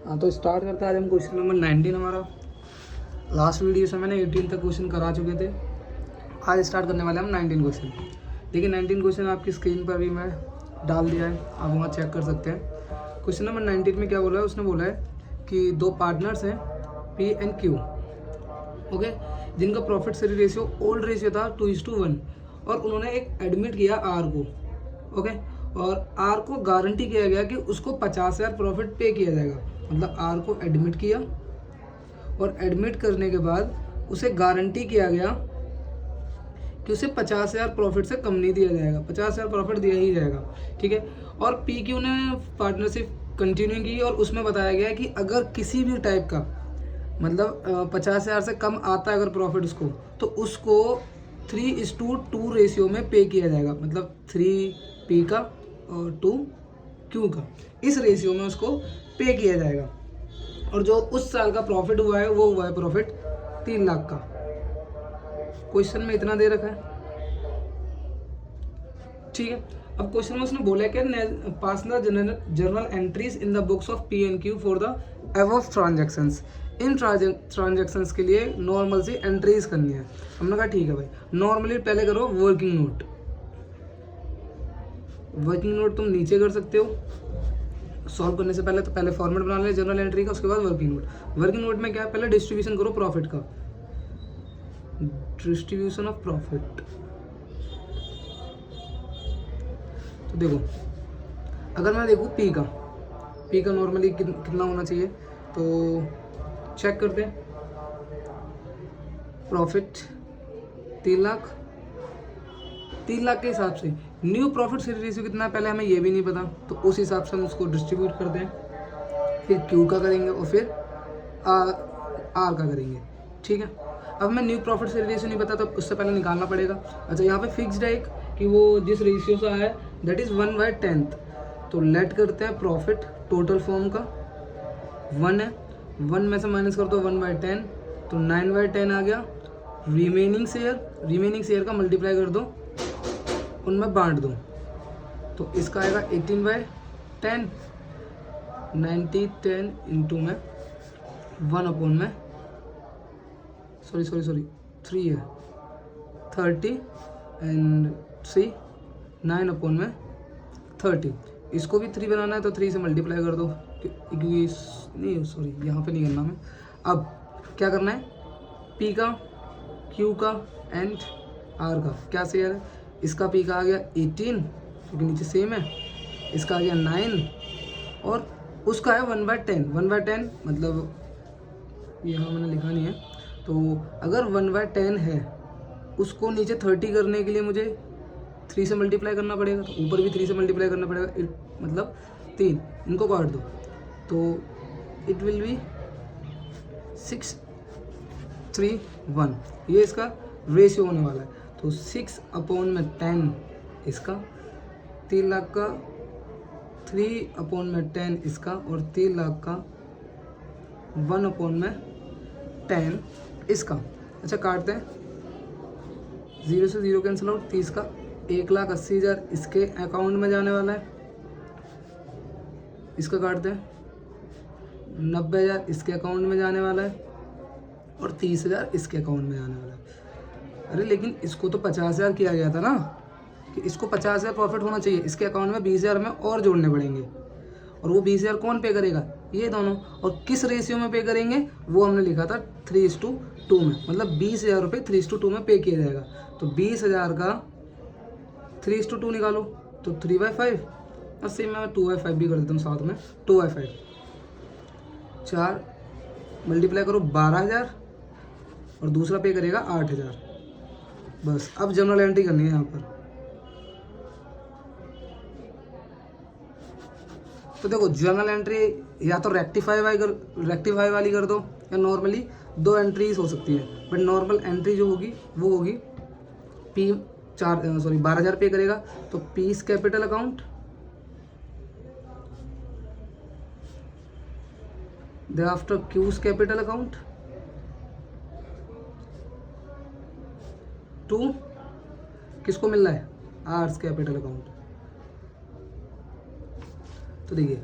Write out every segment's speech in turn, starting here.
हाँ तो स्टार्ट करते हैं। आज हम क्वेश्चन नंबर 19 हमारा। लास्ट वीडियो से मैंने 18 तक क्वेश्चन करा चुके थे। आज स्टार्ट करने वाले हम 19 क्वेश्चन। देखिए 19 क्वेश्चन आपकी स्क्रीन पर भी मैं डाल दिया है, आप वहाँ चेक कर सकते हैं। क्वेश्चन नंबर 19 में क्या बोला है, उसने बोला है कि दो पार्टनर्स हैं पी एंड क्यू, ओके, जिनका profit sharing ratio old ratio था 2:1 और उन्होंने एक एडमिट किया आर को, ओके, और आर को गारंटी किया गया कि उसको 50,000 प्रॉफिट पे किया जाएगा। मतलब आर को एडमिट किया और एडमिट करने के बाद उसे गारंटी किया गया कि उसे 50,000 प्रॉफिट से कम नहीं दिया जाएगा, 50,000 प्रॉफिट दिया ही जाएगा, ठीक है। और पी क्यू ने पार्टनरशिप कंटिन्यू की और उसमें बताया गया है कि अगर किसी भी टाइप का मतलब 50,000 से कम आता है अगर प्रॉफिट उसको, तो उसको 3:2 रेशियो में पे किया जाएगा। मतलब 3 पी का और 2 क्यू का, इस रेशियो में उसको पे किया जाएगा। और जो उस साल का प्रॉफिट हुआ है वो हुआ है प्रॉफिट 3 लाख का। क्वेश्चन में इतना दे रखा है, ठीक है। अब क्वेश्चन में उसने बोला कि pass the journal entries in the books of P and Q for the above transactions. इन ट्रांजैक्शंस के लिए नॉर्मल सी एंट्रीज करनी है। हमने कहा ठीक है भाई, नॉर्मली पहले करो वर्किंग नोट। वर्किंग नोट तुम नीचे कर सकते हो सॉल्व करने से पहले, तो पहले फॉर्मेट बना ले जर्नल एंट्री का, उसके बाद वर्किंग नोट। वर्किंग नोट में क्या है, पहले डिस्ट्रीब्यूशन करो प्रॉफिट का, डिस्ट्रीब्यूशन ऑफ प्रॉफिट। तो देखो अगर मैं देखूँ पी का नॉर्मली कितना होना चाहिए, तो चेक करते हैं। प्रॉफिट 3 लाख, 3 लाख के हिसाब से न्यू प्रॉफिट शेयरिंग रेशियो कितना है पहले हमें ये भी नहीं पता, तो उस हिसाब से हम उसको डिस्ट्रीब्यूट करते हैं। फिर क्यू का करेंगे और फिर आर का करेंगे, ठीक है। अब हमें न्यू प्रॉफिट शेयरिंग रेशियो नहीं पता, तो उससे पहले निकालना पड़ेगा। अच्छा, यहाँ पे फिक्स्ड है एक कि वो जिस रेशियो से आया है दैट इज़ 1/10। तो लेट करते हैं प्रॉफिट टोटल फॉर्म का 1 है, 1 में से माइनस कर दो 1/10, तो 9/10 आ गया। रिमेनिंग शेयर का मल्टीप्लाई कर दो, उनमें बांट दो, तो इसका आएगा 18/10। 90/10 इंटू में 1 अपॉन में सॉरी 3 है, 30 एंड 3 9 अपॉन में 30। इसको भी 3 बनाना है तो 3 से मल्टीप्लाई कर दो, क्योंकि नहीं सॉरी यहाँ पे नहीं करना हमें। अब क्या करना है, पी का, क्यू का एंड आर का क्या शेयर है। इसका पी का आ गया 18 क्योंकि नीचे सेम है, इसका आ गया 9 और उसका है 1/10। 1/10 मतलब यहाँ मैंने लिखा नहीं है, तो अगर 1/10 है उसको नीचे 30 करने के लिए मुझे 3 से मल्टीप्लाई करना पड़ेगा, तो ऊपर भी 3 से मल्टीप्लाई करना पड़ेगा, मतलब 3। इनको काट दो तो इट विल बी 6:3:1, ये इसका रेशियो होने वाला है। तो 6/10 इसका, 3 लाख का, 3/10 इसका, और 3 लाख का 1/10 इसका। अच्छा काटते हैं, 0 से 0 कैंसिल आउट, 30 का 1,80,000 इसके अकाउंट में जाने वाला है। इसका काटते हैं, 90,000 इसके अकाउंट में जाने वाला है और 30,000 इसके अकाउंट में जाने वाला है। अरे लेकिन इसको तो 50,000 किया गया था ना, कि इसको 50,000 प्रॉफिट होना चाहिए, इसके अकाउंट में 20,000 में और जोड़ने पड़ेंगे, और वो 20,000 कौन पे करेगा, ये दोनों। और किस रेशियो में पे करेंगे वो हमने लिखा था 3:2 में, मतलब 20,000 रुपये 3:2 में पे किया जाएगा। तो 20,000 का 3:2 निकालो तो 3/5, और सेम मैं 2/5 भी कर देता हूँ साथ में, 2/5। 4 मल्टीप्लाई करो 12,000 और दूसरा पे करेगा 8,000। बस अब जनरल एंट्री करनी है यहाँ पर। तो देखो जनरल एंट्री या तो रेक्टिफाई वाली कर दो, या नॉर्मली 2 एंट्रीज हो सकती है, बट नॉर्मल एंट्री जो होगी वो होगी पी 12,000 पे करेगा तो piece capital account, thereafter cues capital account, 2 किसको मिल रहा है, आर्स कैपिटल अकाउंट। तो देखिए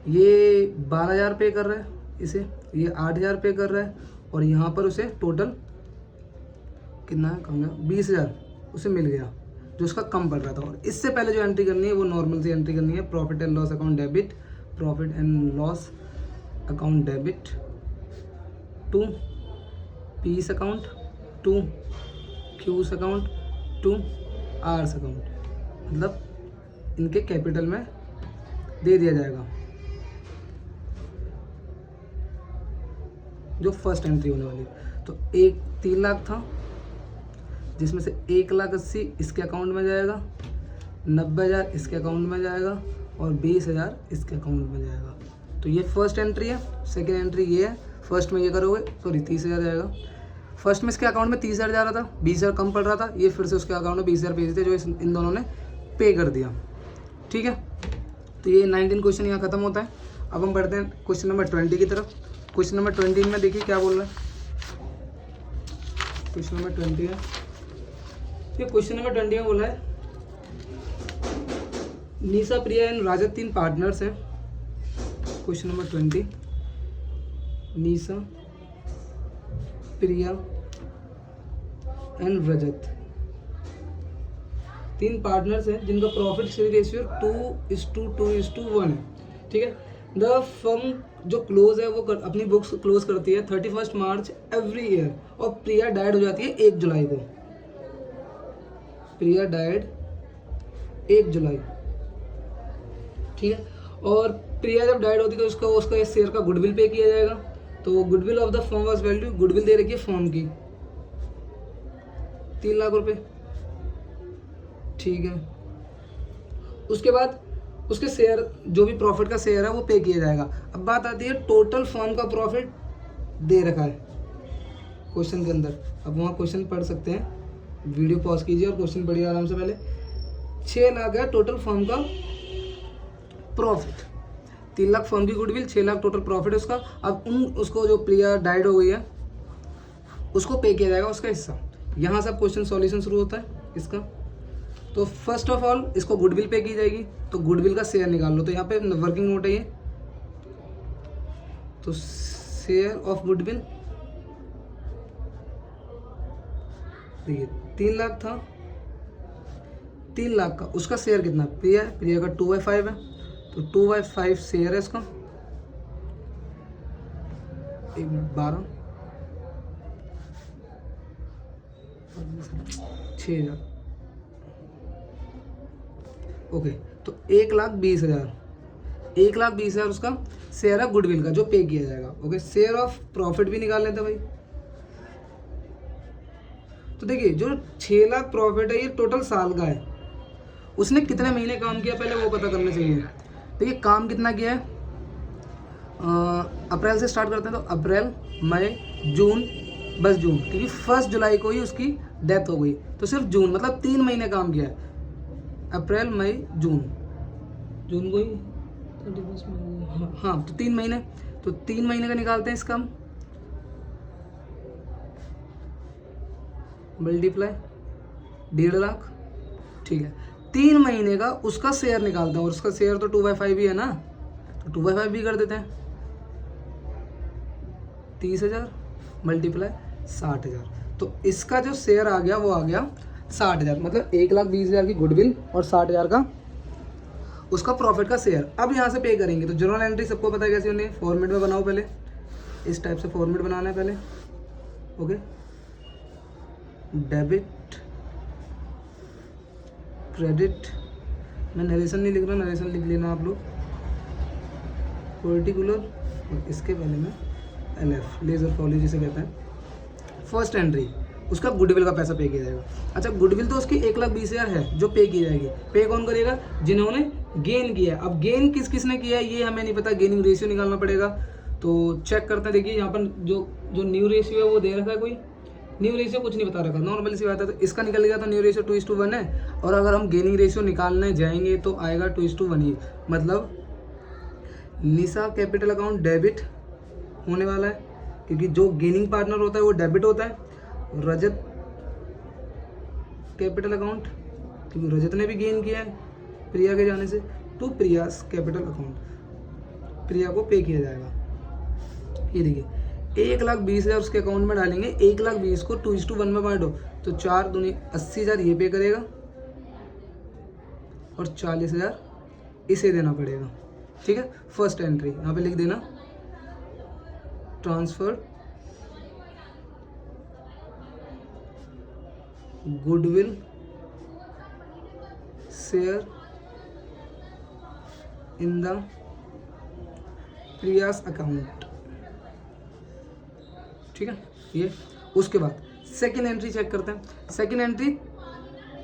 ये 12,000 पे कर रहा है इसे, ये 8,000 पे कर रहा है, और यहाँ पर उसे टोटल कितना है, कम गया 20,000 उसे मिल गया जो उसका कम पड़ रहा था। और इससे पहले जो एंट्री करनी है वो नॉर्मल सी एंट्री करनी है, profit and loss account debit, profit and loss account debit to P's account, to Q's account, to R's account, मतलब इनके कैपिटल में दे दिया जाएगा जो फर्स्ट एंट्री होने वाली। तो 3 लाख था, जिसमें से 1,80,000 इसके अकाउंट में जाएगा, 90,000 इसके अकाउंट में जाएगा, और 20,000 इसके अकाउंट में जाएगा। तो ये फर्स्ट एंट्री है। सेकेंड एंट्री ये है, फर्स्ट में ये करोगे, सॉरी 30,000 जाएगा। फर्स्ट में इसके अकाउंट में 30,000 जा रहा था, 20,000 कम पड़ रहा था, ये फिर से उसके अकाउंट में 20,000 भेजे थे जो इन दोनों ने पे कर दिया। ठीक है, तो ये 19 क्वेश्चन यहाँ खत्म होता है। अब हम बढ़ते हैं क्वेश्चन नंबर 20 की तरफ। क्वेश्चन नंबर 20 में देखिए क्या बोल रहा है। क्वेश्चन नंबर 20 है, ये क्वेश्चन नंबर 20 में बोला है निशा, प्रिया एंड राजत 3 पार्टनर्स हैं। Question number 20, Nisha, Priya and Rajat 3 partners हैं जिनका प्रॉफिट शेयर रेशियो 2:2:1 है। ठीक है, द फर्म जो क्लोज है वो अपनी बुक्स क्लोज करती है 31 मार्च एवरी ईयर, और प्रिया डाइड हो जाती है 1 जुलाई को। प्रिया डाइड 1 जुलाई। ठीक है, और प्रिया जब डाइड होती है तो उसका इस शेयर का गुडविल पे किया जाएगा। तो goodwill of the firm was value, goodwill दे रखी है फर्म की 3 लाख रुपए। ठीक है, उसके बाद उसके शेयर जो भी प्रॉफिट का शेयर है वो पे किया जाएगा। अब बात आती है टोटल फर्म का प्रॉफिट दे रखा है क्वेश्चन के अंदर। अब वहाँ क्वेश्चन पढ़ सकते हैं, वीडियो पॉज कीजिए और क्वेश्चन पढ़िए आराम से। पहले 6 लाख है टोटल फर्म का प्रॉफिट, 3 लाख फर्म की गुडविल, 6 लाख टोटल प्रॉफिट उसका। अब उसको जो प्रिया डाइड हो गई है उसको पे किया जाएगा उसका हिस्सा। यहाँ से अब क्वेश्चन सॉल्यूशन शुरू होता है इसका। तो फर्स्ट ऑफ ऑल इसको गुडविल पे की जाएगी, तो गुडविल का शेयर निकाल लो। तो यहाँ पे वर्किंग नोट है ये, तो शेयर ऑफ गुडविल देखिए 3 लाख था, 3 लाख का उसका शेयर कितना, प्रिया का 2/5 है, तो 2/5 शेयर है इसका 12 6,000। ओके, तो 1,20,000, 1,20,000 उसका शेयर है गुडविल का जो पे किया जाएगा। ओके, शेयर ऑफ प्रॉफिट भी निकाल लेते हैं भाई। तो देखिए जो 6 लाख प्रॉफिट है ये टोटल साल का है, उसने कितने महीने काम किया पहले वो पता करना चाहिए। देखिए काम कितना किया है, अप्रैल से स्टार्ट करते हैं, तो अप्रैल, मई, जून, बस जून, क्योंकि 1 जुलाई को ही उसकी डेथ हो गई, तो सिर्फ जून, मतलब 3 महीने काम किया है। अप्रैल, मई, जून को ही 31 मई, हाँ, तो 3 महीने, तो 3 महीने का निकालते हैं इसका हम, मल्टीप्लाई 1.5 लाख। ठीक है, 3 महीने का उसका शेयर निकालते हैं, और उसका शेयर तो 2/5 ही है ना, तो 2/5 भी कर देते हैं। 30,000 मल्टीप्लाई 60,000, तो इसका जो शेयर आ गया वो आ गया 60,000, मतलब 1,20,000 की गुडविल और 60,000 का उसका प्रॉफिट का शेयर। अब यहाँ से पे करेंगे, तो जर्नल एंट्री सबको पता है कैसे होनी है, फॉर्मेट में बनाओ पहले, इस टाइप से फॉर्मेट बनाना है पहले। ओके, डेबिट, क्रेडिट, मैं नरेशन नहीं लिख रहा, नरेशन लिख लेना आप लोग, पर्टिकुलर, और इसके पहले में LF, लेजर फॉलो जिसे कहते हैं। फर्स्ट एंट्री उसका गुडविल का पैसा पे किया जाएगा। अच्छा, गुडविल तो उसकी 1,20,000 है जो पे की जाएगी। पे कौन करेगा, जिन्होंने गेन किया है। अब गेन किसने किया है ये हमें नहीं पता, गेनिंग रेशियो निकालना पड़ेगा। तो चेक करते हैं, देखिए यहाँ पर जो न्यू रेशियो है वो दे रखा है, कोई न्यू रेशियो कुछ नहीं बता रखा, नॉर्मल सी बात है। तो इसका निकल गया, तो न्यू रेशियो 2:1 है, और अगर हम गेनिंग रेशियो निकालने जाएंगे तो आएगा 2:1 ही, मतलब निशा कैपिटल अकाउंट डेबिट होने वाला है, क्योंकि जो गेनिंग पार्टनर होता है वो डेबिट होता है। रजत कैपिटल अकाउंट, क्योंकि रजत ने भी गेन किया है प्रिया के जाने से, टू प्रियास कैपिटल अकाउंट। प्रिया को पे किया जाएगा। ये देखिए 1,20,000 उसके अकाउंट में डालेंगे, 1,20,000 को 2:1 में बांटो तो 4 दूनी 80,000 ये पे करेगा और 40,000 इसे देना पड़ेगा। ठीक है, फर्स्ट एंट्री यहाँ पे लिख देना, transfer goodwill share in the Priya's account. ठीक है, ये उसके बाद सेकेंड एंट्री चेक करते हैं। सेकेंड एंट्री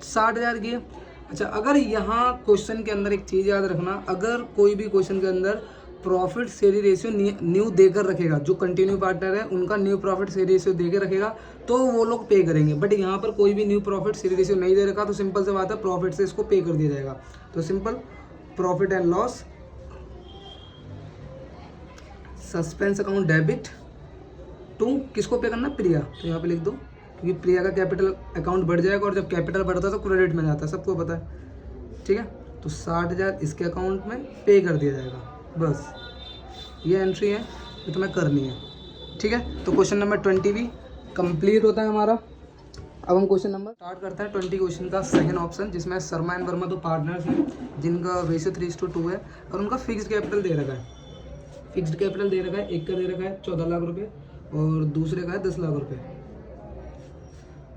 60,000 की है। अच्छा, अगर यहाँ क्वेश्चन के अंदर एक चीज़ याद रखना, अगर कोई भी क्वेश्चन के अंदर प्रॉफिट शेयरिंग रेशियो न्यू देकर रखेगा, जो कंटिन्यू पार्टनर है उनका न्यू प्रॉफिट शेयरिंग रेशियो देकर रखेगा तो वो लोग पे करेंगे। बट यहाँ पर कोई भी न्यू प्रॉफिट शेयरिंग रेशियो नहीं दे रखा तो सिंपल से बात है, प्रॉफिट से इसको पे कर दिया जाएगा। तो simple profit and loss, suspense account debit to किसको पे करना, प्रिया। तो यहाँ पे लिख दो, क्योंकि प्रिया का कैपिटल अकाउंट बढ़ जाएगा और जब कैपिटल बढ़ता है तो क्रेडिट में जाता है, सबको पता है। ठीक है, तो 60,000 इसके अकाउंट में पे कर दिया जाएगा। बस ये एंट्री है जो तुम्हें करनी है। ठीक है, तो क्वेश्चन नंबर 20 भी कंप्लीट होता है हमारा। अब हम क्वेश्चन नंबर स्टार्ट करते हैं 20 क्वेश्चन का सेकंड ऑप्शन, जिसमें शर्मा एंड वर्मा 2 पार्टनर्स हैं जिनका रेशियो 3:2 है और उनका फिक्स्ड कैपिटल दे रखा है। फिक्स्ड कैपिटल दे रखा है, एक का दे रखा है 14 लाख रुपये और दूसरे का है 10 लाख रुपये।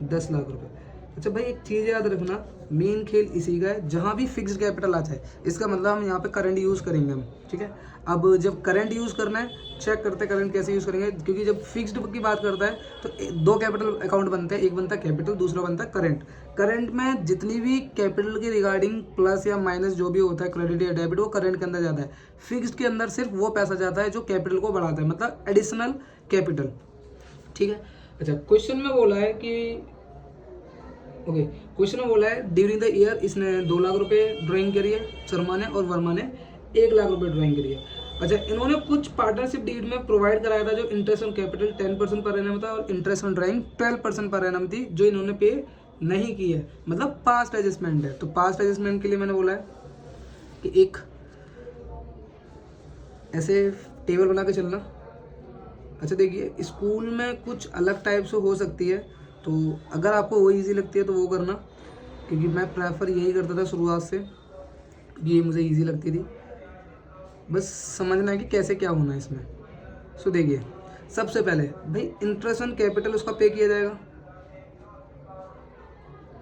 10 लाख रुपये। अच्छा भाई, एक चीज़ याद रखना, मेन खेल इसी का है, जहाँ भी फिक्स्ड कैपिटल आता है इसका मतलब हम यहाँ पे करंट यूज़ करेंगे हम। ठीक है, अब जब करंट यूज़ करना है, चेक करते हैं करंट कैसे यूज़ करेंगे, क्योंकि जब फिक्स्ड की बात करता है तो 2 कैपिटल अकाउंट बनते हैं, एक बनता है कैपिटल, दूसरा बनता है करंट। करंट में जितनी भी कैपिटल के रिगार्डिंग प्लस या माइनस जो भी होता है, क्रेडिट या डेबिट, वो करंट के अंदर जाता है। फिक्स्ड के अंदर सिर्फ वो पैसा जाता है जो कैपिटल को बढ़ाता है, मतलब एडिशनल कैपिटल। ठीक है, अच्छा क्वेश्चन में बोला है कि क्वेश्चन में बोला है ड्यूरिंग द ईयर इसने 2 लाख रुपए ड्राइंग करी है शर्मा ने, और वर्मा ने 1 लाख रुपए ड्राइंग करी है। अच्छा, इन्होंने कुछ पार्टनरशिप डीड में प्रोवाइड कराया था जो interest on capital 10% per annum था और interest on drawing 12% per annum थी, जो इन्होंने पे नहीं की है, मतलब पास्ट एडजस्टमेंट है। तो पास्ट एडजस्टमेंट के लिए मैंने बोला है कि एक ऐसे टेबल बना के चलना। अच्छा देखिए, स्कूल में कुछ अलग टाइप से हो सकती है, तो अगर आपको वो इजी लगती है तो वो करना, क्योंकि मैं प्रेफर यही करता था शुरुआत से, ये मुझे इजी लगती थी। बस समझना है कि कैसे क्या होना है इसमें। सो देखिए, सबसे पहले भाई इंटरेस्ट ऑन कैपिटल उसका पे किया जाएगा।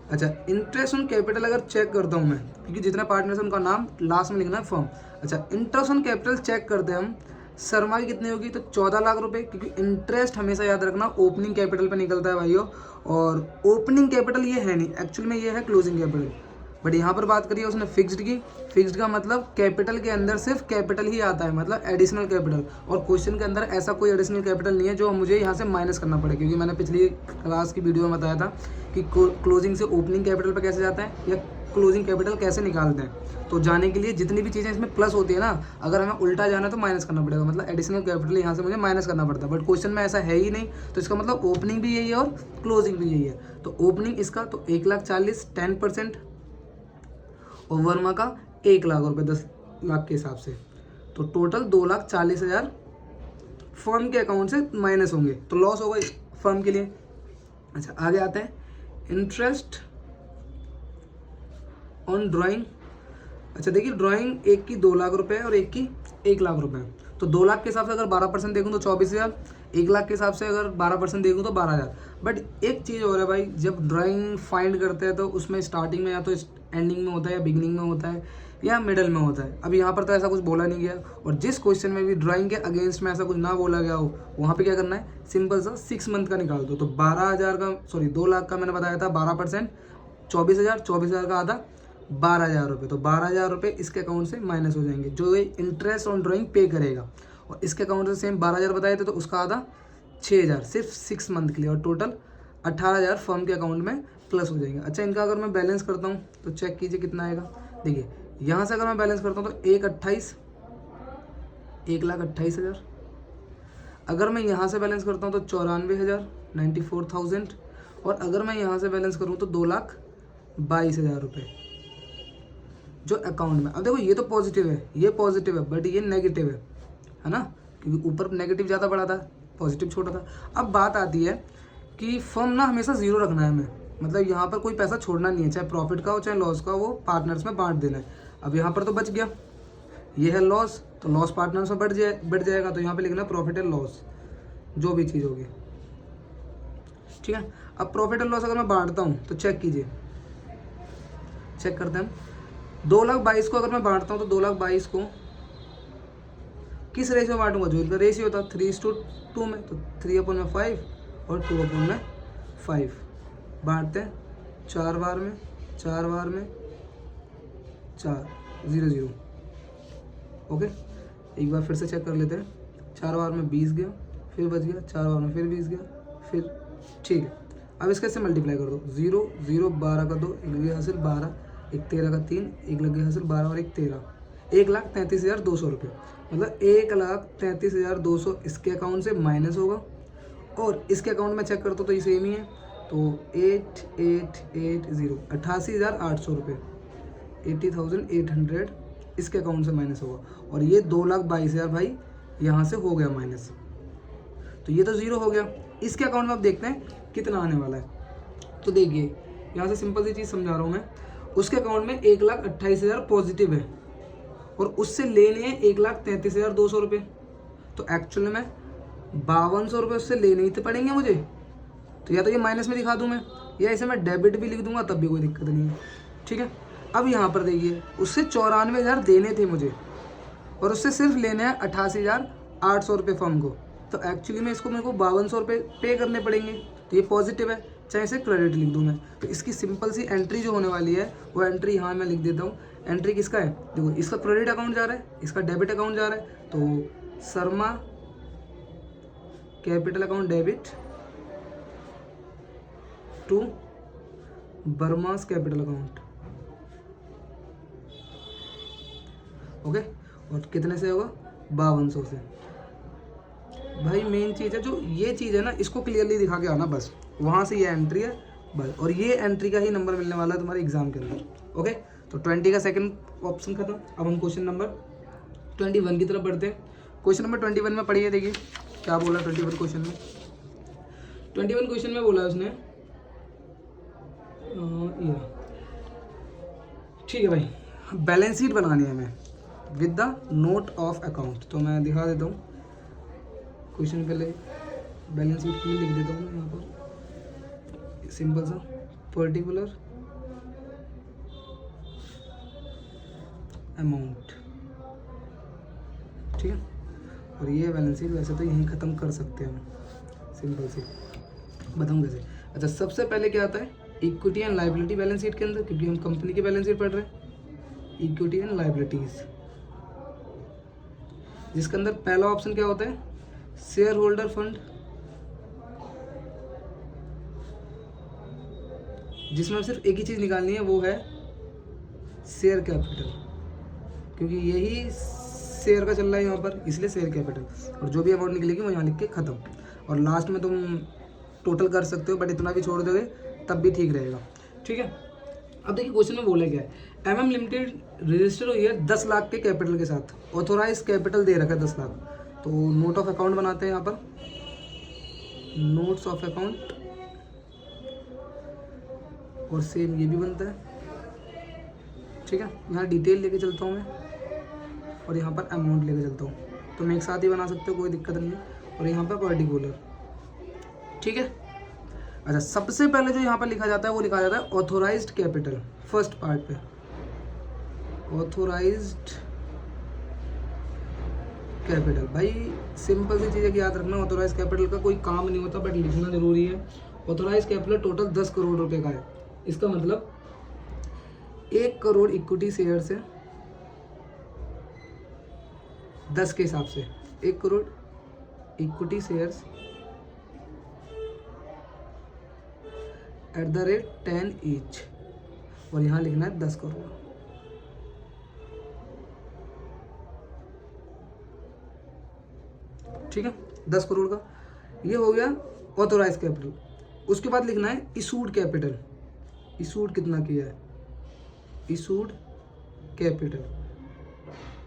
अच्छा, इंटरेस्ट ऑन कैपिटल अगर चेक करता हूँ मैं, क्योंकि जितने पार्टनर्स हैं उनका नाम लास्ट में लिखना है फर्म। अच्छा, इंटरेस्ट ऑन कैपिटल चेक करते हैं हम, शर्मा की कितनी होगी तो 14 लाख रुपए, क्योंकि इंटरेस्ट हमेशा याद रखना ओपनिंग कैपिटल पे निकलता है भाइयों, और ओपनिंग कैपिटल ये है नहीं, एक्चुअल में ये है क्लोजिंग कैपिटल। बट यहाँ पर बात करिए उसने फिक्स्ड की, फिक्स्ड का मतलब कैपिटल के अंदर सिर्फ कैपिटल ही आता है, मतलब एडिशनल कैपिटल, और क्वेश्चन के अंदर ऐसा कोई एडिशनल कैपिटल नहीं है जो मुझे यहाँ से माइनस करना पड़े, क्योंकि मैंने पिछली क्लास की वीडियो में बताया था कि क्लोजिंग से ओपनिंग कैपिटल पर कैसे जाता है या क्लोजिंग कैपिटल कैसे निकालते हैं। तो जाने के लिए जितनी भी चीज़ें इसमें प्लस होती है ना, अगर हमें उल्टा जाना है तो माइनस करना पड़ेगा, मतलब एडिशनल कैपिटल यहाँ से मुझे माइनस करना पड़ता है। बट क्वेश्चन में ऐसा है ही नहीं, तो इसका मतलब ओपनिंग भी यही है और क्लोजिंग भी यही है। तो ओपनिंग इसका तो 1,40,000 10%, और वर्मा का 1 लाख रुपये 10 लाख के हिसाब से, तो टोटल 2,40,000 फर्म के अकाउंट से माइनस होंगे, तो लॉस होगा फर्म के लिए। अच्छा, आगे आते हैं इंटरेस्ट ऑन ड्राइंग। अच्छा देखिए, ड्राइंग एक की 2 लाख रुपए और एक की 1 लाख रुपए, तो 2 लाख के हिसाब से अगर 12% देखूँ तो 24,000, 1 लाख के हिसाब से अगर 12% देखूँ तो 12,000। बट एक चीज़ और है भाई, जब ड्राइंग फाइंड करते हैं तो उसमें स्टार्टिंग में या तो एंडिंग में होता है या बिगिनिंग में होता है या मिडल में होता है। अब यहाँ पर तो ऐसा कुछ बोला नहीं गया, और जिस क्वेश्चन में भी ड्राइंग के अगेंस्ट में ऐसा कुछ ना बोला गया हो, वहाँ पे क्या करना है, सिंपल सा 6 मंथ का निकाल दो। तो 12,000 का, सॉरी 2 लाख का मैंने बताया था 12%, 24,000, 24,000 का आधा 12,000 रुपये, तो 12,000 रुपये इसके अकाउंट से माइनस हो जाएंगे जो ये इंटरेस्ट ऑन ड्राइंग पे करेगा, और इसके अकाउंट से सेम 12,000 बताए थे तो उसका आधा 6,000 सिर्फ 6 मंथ के लिए, और टोटल 18,000 फर्म के अकाउंट में प्लस हो जाएंगे। अच्छा, इनका अगर मैं बैलेंस करता हूँ तो चेक कीजिए कितना आएगा। देखिए यहाँ से अगर मैं बैलेंस करता हूँ तो 1,28,000, अगर मैं यहाँ से बैलेंस करता हूँ तो 94,000 94,000, और अगर मैं यहाँ से बैलेंस करूँ तो 2,22,000 रुपये जो अकाउंट में। अब देखो ये तो पॉजिटिव है, ये पॉजिटिव है, बट ये नेगेटिव है। है ना, क्योंकि ऊपर नेगेटिव ज़्यादा बड़ा था, पॉजिटिव छोटा था। अब बात आती है कि फर्म ना हमेशा ज़ीरो रखना है हमें, मतलब यहाँ पर कोई पैसा छोड़ना नहीं है, चाहे प्रॉफिट का हो चाहे लॉस का, वो पार्टनर्स में बांट देना है। अब यहाँ पर तो बच गया, ये है लॉस, तो लॉस पार्टनर्स में बढ़ जाएगा, तो यहाँ पे लिखना प्रॉफिट एंड लॉस, जो भी चीज़ होगी, ठीक है। अब प्रॉफिट एंड लॉस अगर मैं बांटता हूँ तो चेक कीजिए, चेक करते हैं हम। 2,22,000 को अगर मैं बांटता हूँ तो 2,22,000 को किस रेशियो में बांटूंगा, जो इनका रेशियो था 3:2 में, तो 3/5 और 2/5 बांटते हैं 4 बार में, 4 बार में 4, 0 0। ओके, एक बार फिर से चेक कर लेते हैं। 4 बार में 20 गया, फिर बच गया, 4 बार में फिर 20 गया, फिर ठीक है। अब इसके से मल्टीप्लाई कर दो, 0 0 12 का 2, एक लग गया हासिल 12, एक 13 का 3, एक लग गया हासिल 12 और एक 13, 1,33,200 रुपये। मतलब 1,33,200 इसके अकाउंट से माइनस होगा, और इसके अकाउंट में चेक करते तो ये सेम ही है, तो 8880 88,800 रुपये, 80,800 इसके अकाउंट से माइनस होगा, और ये 2,22,000 भाई यहाँ से हो गया माइनस, तो ये तो ज़ीरो हो गया। इसके अकाउंट में आप देखते हैं कितना आने वाला है। तो देखिए यहाँ से सिंपल सी चीज़ समझा रहा हूँ मैं, उसके अकाउंट में 1,28,000 पॉजिटिव है, और उससे लेने हैं 1,33,200 रुपये, तो एक्चुअल में 5,200 रुपये उससे लेने ही तो पड़ेंगे मुझे। तो या तो ये माइनस में दिखा दूँ मैं, या इसे मैं डेबिट भी लिख दूंगा, तब भी कोई दिक्कत नहीं है, ठीक है। अब यहाँ पर देखिए उससे 94,000 देने थे मुझे, और उससे सिर्फ लेने हैं 88,800 रुपये फर्म को, तो एक्चुअली में इसको मेरे को 5,200 रुपये पे करने पड़ेंगे, तो ये पॉजिटिव है, चाहे इसे क्रेडिट लिख दूँ मैं। तो इसकी सिंपल सी एंट्री जो होने वाली है वो एंट्री यहाँ मैं लिख देता हूँ। एंट्री किसका है, देखो इसका क्रेडिट अकाउंट जा रहा है, इसका डेबिट अकाउंट जा रहा है, तो Sharma capital account debit to Barma's capital account, okay. और कितने से होगा, 5,200 से। भाई मेन चीज़ है, जो ये चीज़ है ना, इसको क्लियरली दिखा के आना बस, वहाँ से ये एंट्री है बस, और ये एंट्री का ही नंबर मिलने वाला है तुम्हारे एग्जाम के अंदर, ओके। तो 20 का सेकंड ऑप्शन खत्म। अब हम क्वेश्चन नंबर 21 की तरफ बढ़ते हैं। क्वेश्चन नंबर 21 में पढ़िए, देखिए क्या बोला 21 क्वेश्चन में। 21 क्वेश्चन में बोला उसने ये, ठीक है भाई, बैलेंस शीट बनानी है हमें with the note of account. तो मैं दिखा देता हूँ क्वेश्चन, पहले बैलेंस शीट की लिख देता हूँ यहाँ पर, सिंपल सा पर्टिकुलर अमाउंट, ठीक है। और ये बैलेंस शीट वैसे तो यहीं ख़त्म कर सकते हैं हम, सिंपल सी बताऊँ कैसे। अच्छा, सबसे पहले क्या आता है, equity and liability balance sheet के अंदर, क्योंकि हम कंपनी की बैलेंस शीट पढ़ रहे हैं, इक्विटी एंड लाइबिलिटीज़, जिसके अंदर पहला ऑप्शन क्या होता है, शेयर होल्डर फंड, जिसमें सिर्फ एक ही चीज़ निकालनी है, वो है शेयर कैपिटल, क्योंकि यही शेयर का चल रहा है यहाँ पर, इसलिए शेयर कैपिटल, और जो भी अमाउंट निकलेगी वो यहाँ लिख के ख़त्म। और लास्ट में तुम टोटल कर सकते हो, बट इतना भी छोड़ दोगे तब भी ठीक रहेगा, ठीक है। अब देखिए क्वेश्चन में बोला गया है, MM लिमिटेड रजिस्टर हुई है 10 लाख के कैपिटल के साथ, ऑथोराइज कैपिटल दे रखा है 10 लाख। तो नोट ऑफ अकाउंट बनाते हैं यहाँ पर, नोट्स ऑफ अकाउंट, और सेम ये भी बनता है, ठीक है। यहाँ डिटेल लेके चलता हूँ मैं, और यहाँ पर अमाउंट लेके चलता हूँ, तो मैं एक साथ ही बना सकते हो, कोई दिक्कत नहीं है। और यहाँ पर पर्टिकुलर, ठीक है। अच्छा, सबसे पहले जो यहाँ पर लिखा जाता है वो लिखा जाता है ऑथोराइज्ड कैपिटल, फर्स्ट पार्ट पे ऑथोराइज्ड कैपिटल। भाई सिंपल सी चीज़ें याद रखना, ऑथोराइज कैपिटल का कोई काम नहीं होता, बट लिखना जरूरी है। ऑथोराइज कैपिटल टोटल 10 करोड़ रुपए का है, इसका मतलब 1 करोड़ इक्विटी शेयर से 10 के हिसाब से 1 करोड़ इक्विटी शेयर्स @ 10 ईच, और यहाँ लिखना है 10 करोड़, ठीक है। 10 करोड़ का ये हो गया ऑथोराइज कैपिटल। उसके बाद लिखना है इशूड कैपिटल, इशूड कितना किया है, इशूड कैपिटल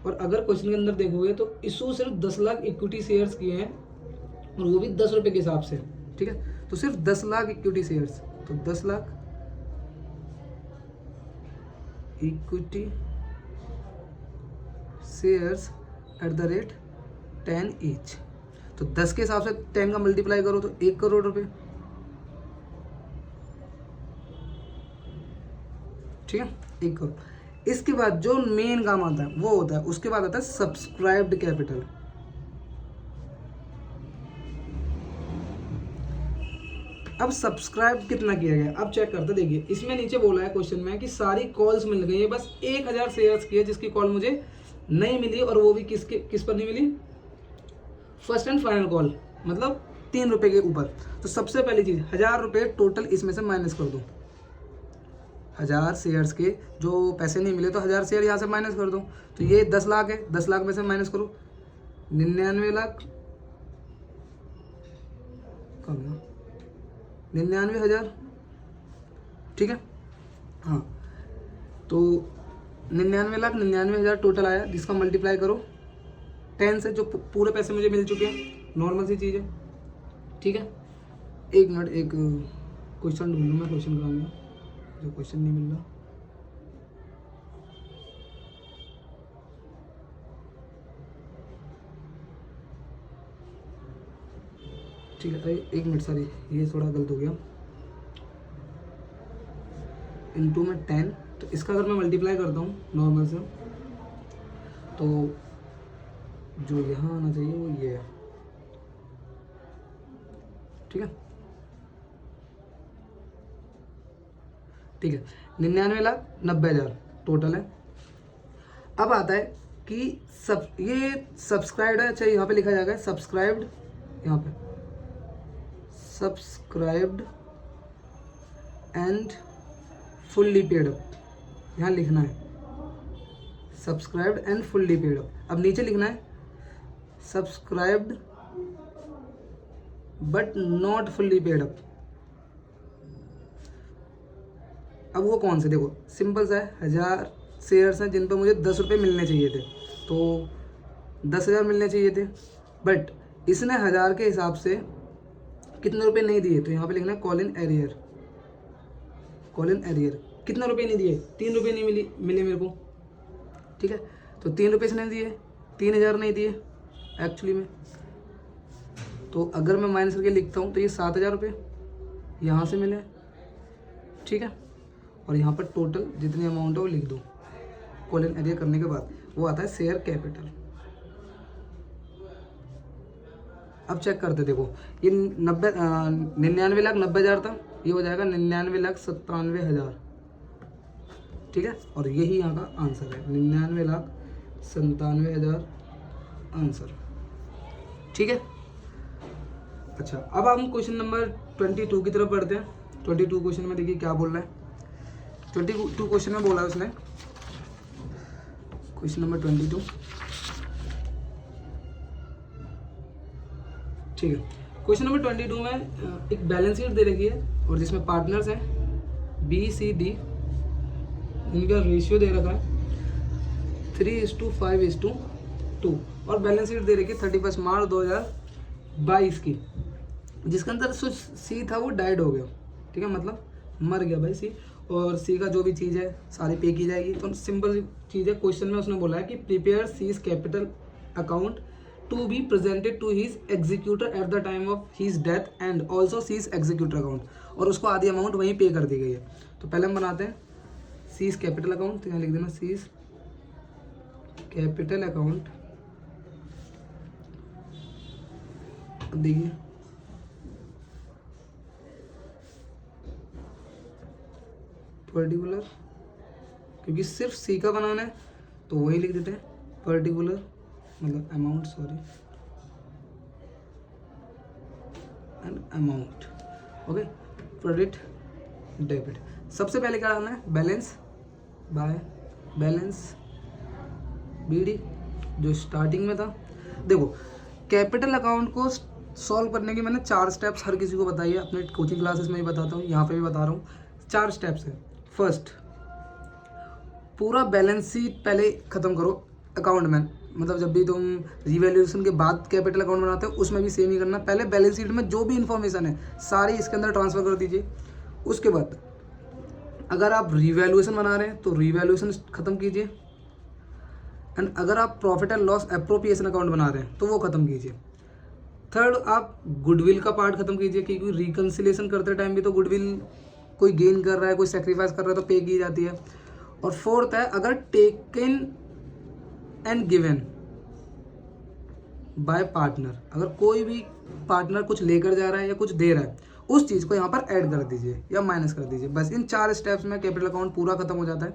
और अगर क्वेश्चन के अंदर देखोगे तो इशू सिर्फ 10 लाख इक्विटी शेयर्स किए हैं और वो भी 10 रुपये के हिसाब से, ठीक है। तो सिर्फ 10 लाख इक्विटी शेयर्स, तो 10 lakh equity shares at the rate 10 each. तो 10 के हिसाब से 10 का मल्टीप्लाई करो तो 1 करोड़ रुपए, ठीक है, 1 करोड़। इसके बाद जो मेन काम आता है वो होता है, उसके बाद आता है सब्सक्राइब्ड कैपिटल। अब सब्सक्राइब कितना किया गया, अब चेक करते देखिए, इसमें नीचे बोला है क्वेश्चन में कि सारी कॉल्स मिल गई है, बस 1000 शेयर्स की है जिसकी कॉल मुझे नहीं मिली, और वो भी किस पर नहीं मिली, फर्स्ट एंड फाइनल कॉल, मतलब 3 रुपए के ऊपर। तो सबसे पहली चीज 1000 रुपये टोटल इसमें से माइनस कर दो। 1000 शेयर्स के जो पैसे नहीं मिले तो 1000 शेयर यहाँ से माइनस कर दो। तो ये 10 लाख है, 10 लाख में से माइनस करो 99 लाख, कम ना 99,000, ठीक है। हाँ, तो 99,99,000 टोटल आया, जिसका मल्टीप्लाई करो 10 से, जो पूरे पैसे मुझे मिल चुके हैं, नॉर्मल सी चीज़ है, ठीक है। एक मिनट, एक क्वेश्चन ढूंढ लूँ मैं, क्वेश्चन कराऊंगा, जो क्वेश्चन नहीं मिल रहा। ठीक है, अरे एक मिनट, सॉरी ये थोड़ा गलत हो गया। इनटू में 10, तो इसका अगर मैं मल्टीप्लाई करता हूँ नॉर्मल से, तो जो यहाँ आना चाहिए वो ये है, ठीक है, ठीक है। 99,90,000 टोटल है। अब आता है कि ये सब्सक्राइब्ड है, अच्छा यहाँ पे लिखा जाएगा सब्सक्राइब्ड, यहाँ पे subscribed and fully paid up, यहाँ लिखना है subscribed and fully paid up. अब नीचे लिखना है subscribed but not fully paid up. अब वो कौन से, देखो सिंपल सा है, 1000 शेयर्स हैं जिन पर मुझे 10 रुपये मिलने चाहिए थे, तो 10,000 मिलने चाहिए थे, बट इसने 1000 के हिसाब से कितने रुपए नहीं दिए, तो यहाँ पे लिखना है call in arrear, call in arrear. कितना रुपए नहीं दिए, 3 रुपये नहीं मिले मेरे को, ठीक है। तो 3 रुपये इसने दिए, 3,000 नहीं दिए एक्चुअली में। तो अगर मैं माइनस करके लिखता हूँ तो ये 7,000 रुपये यहाँ से मिले, ठीक है। और यहाँ पर टोटल जितनी अमाउंट है वो लिख दो, कॉल इन एरियर करने के बाद वो आता है शेयर कैपिटल। अब चेक करते, देखो ये 99,90,000 था, ये हो जाएगा 99,97,000, ठीक है। और यही यहाँ का आंसर है, 99,97,000 आंसर, ठीक है। अच्छा, अब हम क्वेश्चन नंबर 22 की तरफ बढ़ते हैं। 22 क्वेश्चन में देखिए क्या बोल रहा है। 22 क्वेश्चन में बोला है उसने, क्वेश्चन नंबर 22, ठीक है। क्वेश्चन नंबर 22 में एक बैलेंस शीट दे रखी है और जिसमें पार्टनर्स हैं BCD, इनका रेशियो दे रखा है 3:5:2 और बैलेंस शीट दे रखी है 31 मार्च 2022 की, जिसके अंदर सी था वो डाइड हो गया, ठीक है, मतलब मर गया भाई सी, और सी का जो भी चीज़ है सारी पे की जाएगी। तो सिंपल चीज़ है, क्वेश्चन में उसने बोला है कि prepare seize capital account to be presented to his executor at the time of his death and also sees executor account, और उसको आधी अमाउंट वहीं पे कर दी गई है। तो पहले हम बनाते हैं सीज कैपिटल अकाउंट, तो यहाँ लिख देना सीज कैपिटल अकाउंट। अब देखिए पर्टिकुलर, क्योंकि सिर्फ सी का बनाना है तो वही लिख देते हैं पर्टिकुलर, मतलब amount, sorry and amount, okay, credit debit. सबसे पहले क्या करना है, बैलेंस बाय बैलेंस BD जो स्टार्टिंग में था। देखो कैपिटल अकाउंट को सॉल्व करने की मैंने 4 स्टेप्स हर किसी को बताई है, अपने कोचिंग क्लासेस में भी बताता हूँ, यहाँ पे भी बता रहा हूँ। 4 स्टेप्स है। फर्स्ट, पूरा बैलेंस शीट पहले ख़त्म करो, अकाउंट में, मतलब जब भी तुम रिवैल्यूएशन के बाद कैपिटल अकाउंट बनाते हो उसमें भी सेम ही करना। पहले बैलेंस शीट में जो भी इन्फॉर्मेशन है सारी इसके अंदर ट्रांसफ़र कर दीजिए। उसके बाद अगर आप रिवैल्यूएशन बना रहे हैं तो रिवैल्यूएशन ख़त्म कीजिए, एंड अगर आप profit and loss appropriation account बना रहे हैं तो वो ख़त्म कीजिए। थर्ड, आप गुडविल का पार्ट ख़त्म कीजिए, क्योंकि रिकन्सिलेशन करते टाइम भी तो गुडविल कोई गेन कर रहा है, कोई सेक्रीफाइस कर रहा है तो पे की जाती है। और फोर्थ है, अगर taken and given by partner, अगर कोई भी पार्टनर कुछ लेकर जा रहा है या कुछ दे रहा है उस चीज़ को यहाँ पर ऐड कर दीजिए या माइनस कर दीजिए। बस इन 4 स्टेप्स में कैपिटल अकाउंट पूरा खत्म हो जाता है।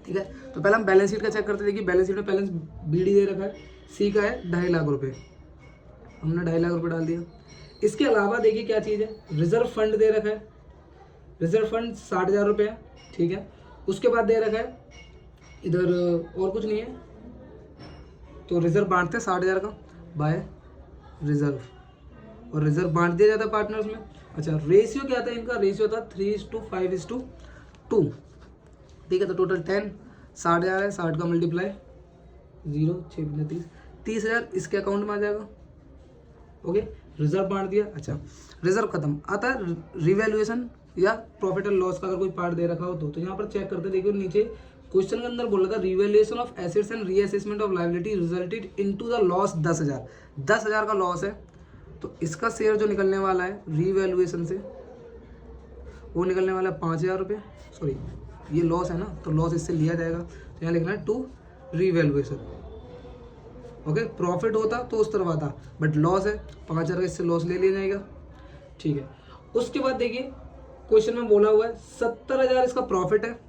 ठीक है, तो पहले हम बैलेंस शीट का चेक करते हैं। देखिए बैलेंस शीट में बैलेंस बीडी दे रखा है, सी का है 2.5 लाख रुपये, हमने 2.5 लाख रुपये डाल दिया। इसके अलावा देखिए क्या चीज़ है, रिजर्व फंड दे रखा है, रिजर्व फंड 60,000 रुपये है। ठीक है, उसके बाद दे रखा है इधर और कुछ नहीं है, तो रिजर्व बांटते हैं 60,000 का बाय रिजर्व, और रिजर्व बांट दिया जाता है पार्टनर्स में। अच्छा, रेशियो क्या था इनका, रेशियो था 3:5:2। ठीक है, तो टोटल 10, 60,000 है, 60 का मल्टीप्लाई 0, 6 30,000 इसके अकाउंट में आ जाएगा। ओके, रिजर्व बांट दिया। अच्छा, रिजर्व खत्म, आता है रिवैल्यूएशन या प्रॉफिट एंड लॉस का अगर कोई पार्ट दे रखा हो तो यहाँ पर चेक करते देखिए नीचे क्वेश्चन के अंदर बोल रहा था revaluation of assets and reassessment of liability resulted into the loss 10,000। 10,000 का लॉस है, तो इसका शेयर जो निकलने वाला है रिवैल्यूएशन से वो निकलने वाला है 5,000 रुपये। सॉरी, ये लॉस है ना, तो लॉस इससे लिया जाएगा, तो यहाँ लिखना है टू रिवैल्यूएशन। ओके, प्रॉफिट होता तो उस तरफ आता, बट लॉस है 5,000 का, इससे लॉस ले लिया जाएगा। ठीक है, उसके बाद देखिए क्वेश्चन में बोला हुआ है 70,000 इसका प्रॉफिट है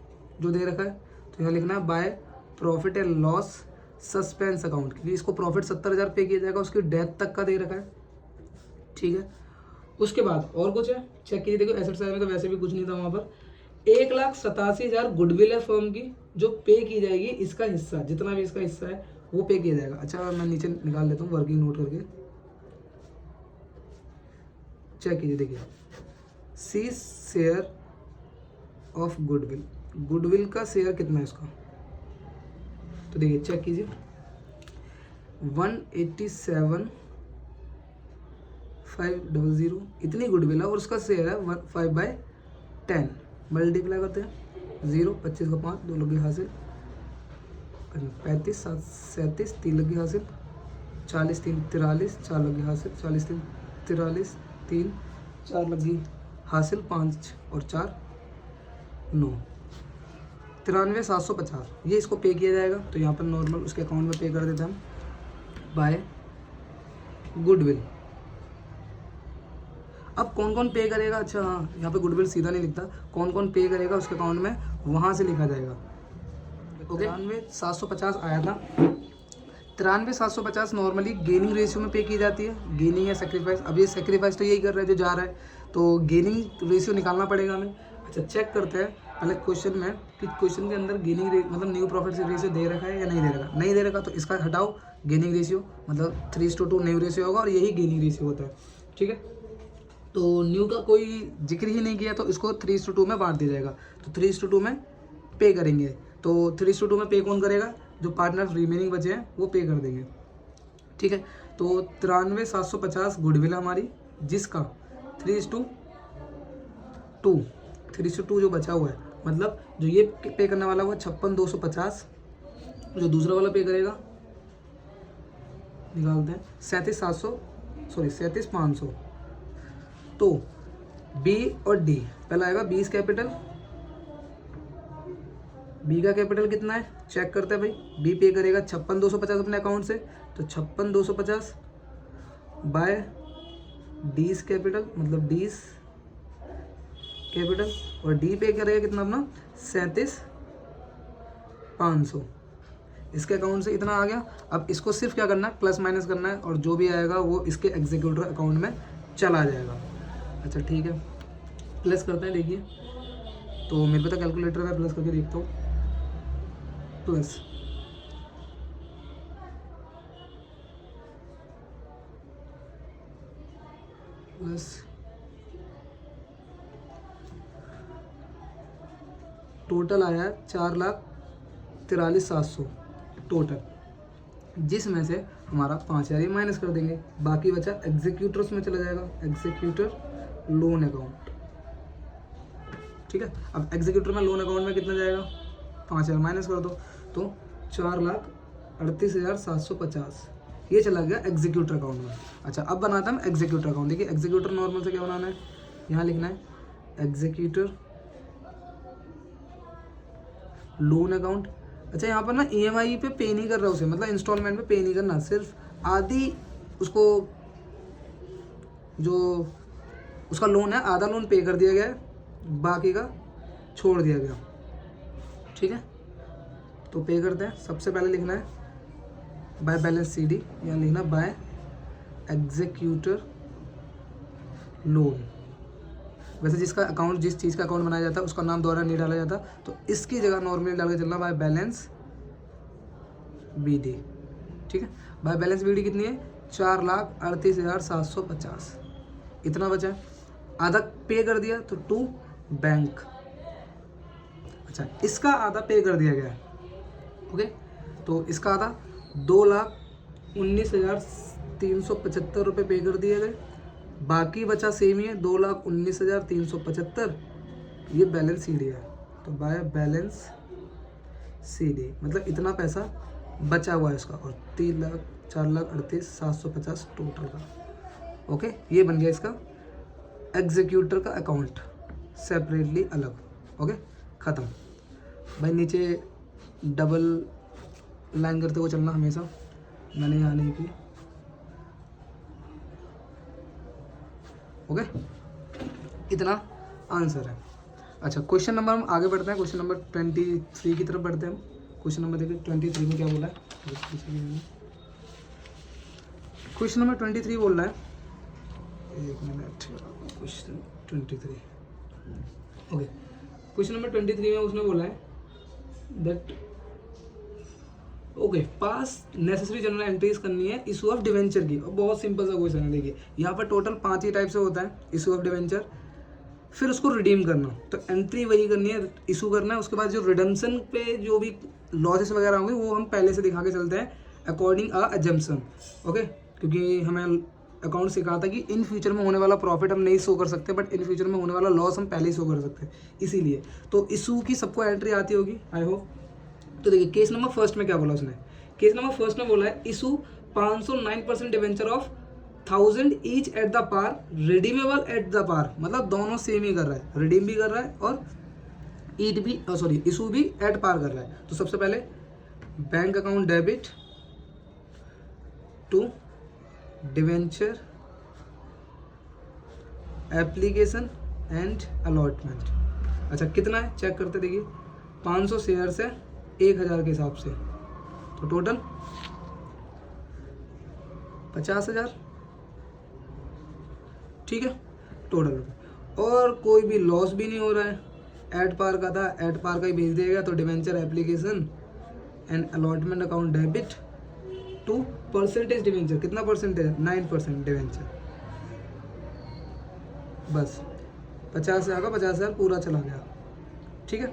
जो दे रखा है, तो यहाँ लिखना है by profit and loss suspense account, क्योंकि इसको प्रॉफिट 70,000 पे किया जाएगा, उसकी डेथ तक का दे रखा है। ठीक है, उसके बाद और कुछ है चेक कीजिए। देखो एसेट साइड में तो वैसे भी कुछ नहीं था, वहाँ पर 1,87,000 गुडविल है फर्म की जो पे की जाएगी, इसका हिस्सा जितना भी इसका हिस्सा है वो पे किया जाएगा। अच्छा, मैं नीचे निकाल लेता हूँ वर्किंग नोट करके, चेक कीजिए। देखिए C share of goodwill, goodwill का शेयर कितना है इसका, तो देखिए चेक कीजिए 187,500 इतनी गुडविल है और उसका शेयर है 5/10। मल्टीप्लाई करते हैं 0, 25 का 5, 2 लगे हासिल, 35, 7, 37, 3 लगे हासिल, 40, 3, 43, 4 लगे हासिल, 40, 3, 43, 3, 4 लगी हासिल, 5 और 4 9, 93,750 ये इसको पे किया जाएगा। तो यहाँ पर नॉर्मल उसके अकाउंट में पे कर देते हैं हम बाय गुडविल। अब कौन कौन पे करेगा, अच्छा हाँ, यहाँ पे गुडविल सीधा नहीं लिखता, कौन कौन पे करेगा उसके अकाउंट में वहाँ से लिखा जाएगा। ओके, 93,750 आया था। 93,750 नॉर्मली गेनिंग रेशियो में पे की जाती है, गेनिंग या सेक्रीफाइस। अब ये सेक्रीफाइस तो यही कर रहा है जो जा रहा है, तो गेनिंग रेशियो निकालना पड़ेगा हमें। अच्छा, चेक करते हैं पहले क्वेश्चन में कि क्वेश्चन के अंदर गेनिंग मतलब न्यू प्रॉफिट रेशियो दे रखा है या नहीं दे रखा। नहीं दे रखा तो इसका हटाओ गेनिंग रेशियो, मतलब 3:2 न्यू रेशियो होगा और यही गेनिंग रेशियो होता है। ठीक है, तो न्यू का कोई जिक्र ही नहीं किया तो इसको 3:2 में बांट दिया जाएगा, तो 3:2 में पे करेंगे। तो 3:2 में पे कौन करेगा, जो पार्टनर रिमेनिंग बचे हैं वो पे कर देंगे। ठीक है, तो 93,750 गुडविल हमारी, जिसका 3:2 जो बचा हुआ है, मतलब जो ये पे करने वाला हुआ 56,250, जो दूसरा वाला पे करेगा निकालते हैं 37,500। तो बी और डी, पहला आएगा बी कैपिटल, बी का कैपिटल कितना है चेक करते हैं भाई। बी पे करेगा 56,250 अपने अकाउंट से, तो 56,250 बाय डीज कैपिटल, मतलब डीज कैपिटल, और डी पे करेगा कितना अपना 37,500, इसके अकाउंट से इतना आ गया। अब इसको सिर्फ क्या करना है, प्लस माइनस करना है, और जो भी आएगा वो इसके एग्जीक्यूटिव अकाउंट में चला जाएगा। अच्छा ठीक है, प्लस करते हैं। देखिए तो मेरे पे तो कैलकुलेटर में प्लस करके देखता हूँ, प्लस टोटल आया 4,43,700 टोटल। जिसमें से हमारा 5,000 ये माइनस कर देंगे, बाकी बचा एग्जीक्यूटर्स में चला जाएगा, एग्जीक्यूटर लोन अकाउंट। ठीक है, अब एग्जीक्यूटर में लोन अकाउंट में कितना जाएगा, 5,000 माइनस कर दो तो 4,38,750 ये चला गया एग्जीक्यूटर अकाउंट में। अच्छा, अब बनाते हैं हम एग्जीक्यूटर अकाउंट। देखिए एग्जीक्यूटर नॉर्मल से क्या बनाना है, यहाँ लिखना है एग्जीक्यूटर लोन अकाउंट। अच्छा, यहाँ पर ना EMI पे पे नहीं कर रहा उसे, मतलब इंस्टॉलमेंट पे पे नहीं करना, सिर्फ आधी उसको जो उसका लोन है आधा लोन पे कर दिया गया है, बाकी का छोड़ दिया गया। ठीक है, तो पे करते हैं। सबसे पहले लिखना है बाय बैलेंस CD, या लिखना बाय एग्जीक्यूटर लोन। वैसे जिसका अकाउंट, जिस चीज़ का अकाउंट बनाया जाता है उसका नाम दोबारा नहीं डाला जाता, तो इसकी जगह नॉर्मली डाल के चलना बाय बैलेंस BD। ठीक है, बाय बैलेंस BD कितनी है, 4,38,750 इतना बचा है। आधा पे कर दिया तो टू बैंक। अच्छा, इसका आधा पे कर दिया गया है। ओके, तो इसका आधा 2,19,375 रुपये पे कर दिए गए, बाकी बचा सेम ही है 2,19,375, ये बैलेंस CD है। तो बाय बैलेंस CD मतलब इतना पैसा बचा हुआ है इसका, और 4,38,750 टोटल का। ओके, ये बन गया इसका एग्जीक्यूटर का अकाउंट सेपरेटली अलग। ओके, ख़त्म भाई। नीचे डबल लाइन करते हुए चलना हमेशा, मैंने यहाँ नहीं की। ओके, इतना आंसर है। अच्छा, क्वेश्चन नंबर हम आगे बढ़ते हैं, क्वेश्चन नंबर 23 की तरफ बढ़ते हैं हम। क्वेश्चन नंबर देखिए 23 में क्या बोला है। क्वेश्चन नंबर 23 बोल रहा है, एक minute, question 23। Okay, question number 23 में उसने बोला है that okay pass necessary general entries करनी है इशू ऑफ डिवेंचर की। और बहुत सिंपल सा क्वेश्चन है। देखिए यहाँ पर टोटल 5 ही टाइप से होता है इशू ऑफ डिवेंचर, फिर उसको रिडीम करना, तो एंट्री वही करनी है, इशू करना है। उसके बाद जो रिडम्पशन पे जो भी लॉसेस वगैरह होंगे वो हम पहले से दिखा के चलते हैं अकॉर्डिंग अ अजम्पशन। ओके, क्योंकि हमें अकाउंट सिखाया था कि इन फ्यूचर में होने वाला प्रॉफिट हम नहीं शो कर सकते, बट इन फ्यूचर में होने वाला लॉस हम पहले ही शो कर सकते हैं, इसीलिए। तो इशू की सबको एंट्री आती होगी आई होप। तो देखिए केस नंबर फर्स्ट में क्या बोला उसने, केस नंबर फर्स्ट में बोला है issue 509% debenture of 1000 each at the par, redeemable at the par, मतलब दोनों सेम ही कर रहा है, रिडीम भी कर रहा है और इशू भी एट पार कर रहा है। तो सबसे पहले bank account debit to debenture application and allotment. अच्छा, कितना है चेक करते, देखिए 500 शेयर से 1,000 के हिसाब से, तो टोटल 50,000। ठीक है, टोटल। और कोई भी लॉस भी नहीं हो रहा है, एट पार का था, एट पार का ही भेज देगा। तो debenture application and allotment account debit to percentage debenture, कितना परसेंटेज है, 9% डिवेंचर। बस 50,000 का 50,000 पूरा चला गया। ठीक है,